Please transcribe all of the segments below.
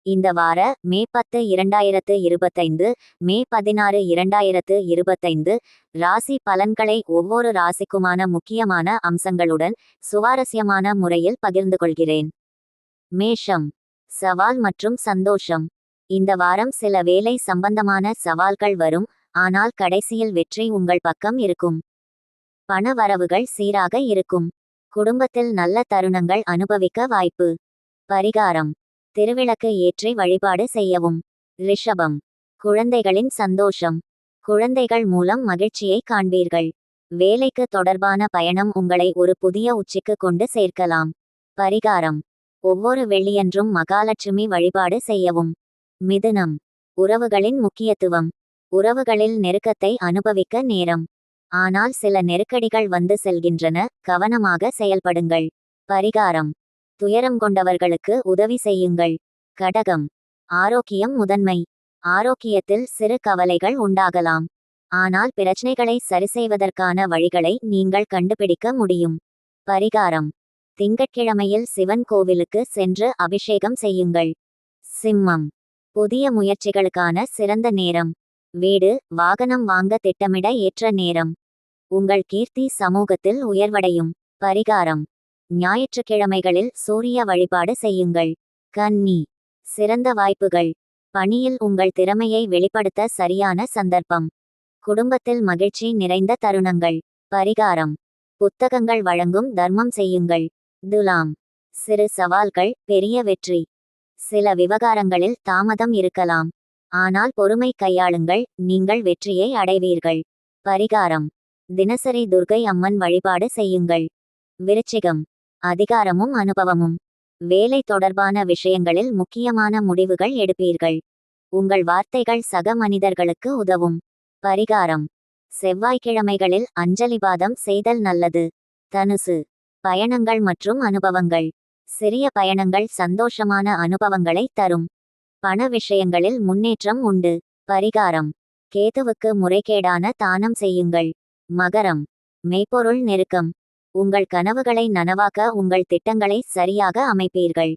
இந்த வார மே 10 2025 மே 16 2025 ராசி பலன்களை ஒவ்வொரு ராசிக்குமான முக்கியமான அம்சங்களுடன் சுவாரஸ்யமான முறையில் பகிர்ந்து கொள்கிறேன். மேஷம். சவால் மற்றும் சந்தோஷம். இந்த வாரம் சில வேலை சம்பந்தமான சவால்கள் வரும், ஆனால் கடைசியில் வெற்றி உங்கள் பக்கம் இருக்கும். பண வரவுகள் சீராக இருக்கும். குடும்பத்தில் நல்ல தருணங்கள் அனுபவிக்க வாய்ப்பு. பரிகாரம்: திருவிளக்கு ஏற்றி வழிபாடு செய்யவும். ரிஷபம். குழந்தைகளின் சந்தோஷம். குழந்தைகள் மூலம் மகிழ்ச்சியை காண்பீர்கள். வேலைக்கு தொடர்பான பயணம் உங்களை ஒரு புதிய உச்சிக்கு கொண்டு சேர்க்கலாம். பரிகாரம்: ஒவ்வொரு வெள்ளியன்றும் மகாலட்சுமி வழிபாடு செய்யவும். மிதுனம். உறவுகளின் முக்கியத்துவம். உறவுகளில் நெருக்கத்தை அனுபவிக்க நேரம். ஆனால் சில நெருக்கடிகள் வந்து செல்கின்றன, கவனமாக செயல்படுங்கள். பரிகாரம்: துயரம் கொண்டவர்களுக்கு உதவி செய்யுங்கள். கடகம். ஆரோக்கியம் முதன்மை. ஆரோக்கியத்தில் சிறு கவலைகள் உண்டாகலாம், ஆனால் பிரச்சனைகளை சரிசெய்வதற்கான வழிகளை நீங்கள் கண்டுபிடிக்க முடியும். பரிகாரம்: திங்கட்கிழமையில் சிவன் கோவிலுக்கு சென்று அபிஷேகம் செய்யுங்கள். சிம்மம். புதிய முயற்சிகளுக்கான சிறந்த நேரம். வீடு, வாகனம் வாங்க திட்டமிட ஏற்ற நேரம். உங்கள் கீர்த்தி சமூகத்தில் உயர்வடையும். பரிகாரம்: ஞாயிற்றுக்கிழமைகளில் சூரிய வழிபாடு செய்யுங்கள். கன்னி. சிறந்த வாய்ப்புகள். பணியில் உங்கள் திறமையை வெளிப்படுத்த சரியான சந்தர்ப்பம். குடும்பத்தில் மகிழ்ச்சி நிறைந்த தருணங்கள். பரிகாரம்: புத்தகங்கள் வழங்கும் தர்மம் செய்யுங்கள். துலாம். சிறு சவால்கள், பெரிய வெற்றி. சில விவகாரங்களில் தாமதம் இருக்கலாம், ஆனால் பொறுமை கையாளுங்கள், நீங்கள் வெற்றியை அடைவீர்கள். பரிகாரம்: தினசரி துர்க்கை அம்மன் வழிபாடு செய்யுங்கள். விருச்சிகம். அதிகாரமும் அனுபவமும். வேலை தொடர்பான விஷயங்களில் முக்கியமான முடிவுகள் எடுப்பீர்கள். உங்கள் வார்த்தைகள் சக மனிதர்களுக்கு உதவும். பரிகாரம்: செவ்வாய்க்கிழமைகளில் அஞ்சலி பாதம் செய்தல் நல்லது. தனுசு. பயணங்கள் மற்றும் அனுபவங்கள். சிறிய பயணங்கள் சந்தோஷமான அனுபவங்களை தரும். பண விஷயங்களில் முன்னேற்றம் உண்டு. பரிகாரம்: கேதுவுக்கு முறைகேடான தானம் செய்யுங்கள். மகரம். மெய்ப்பொருள் நெருக்கம். உங்கள் கனவுகளை நனவாக்க உங்கள் திட்டங்களை சரியாக அமைப்பீர்கள்.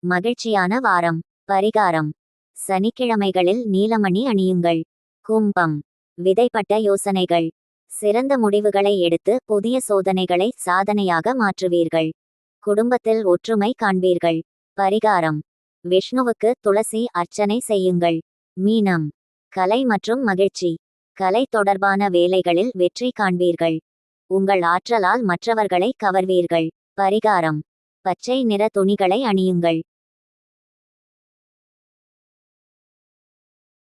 மகிழ்ச்சியான வாரம். பரிகாரம்: சனிக்கிழமைகளில் நீலமணி அணியுங்கள். கும்பம். விதைப்பட்ட யோசனைகள். சிறந்த முடிவுகளை எடுத்து புதிய சோதனைகளை சாதனையாக மாற்றுவீர்கள். குடும்பத்தில் ஒற்றுமை காண்பீர்கள். பரிகாரம்: விஷ்ணுவுக்கு துளசி அர்ச்சனை செய்யுங்கள். மீனம். கலை மற்றும் மகிழ்ச்சி. கலை தொடர்பான வேலைகளில் வெற்றி காண்பீர்கள். உங்கள் ஆற்றலால் மற்றவர்களை கவர்வீர்கள். பரிகாரம்: பச்சை நிற துணிகளை அணியுங்கள்.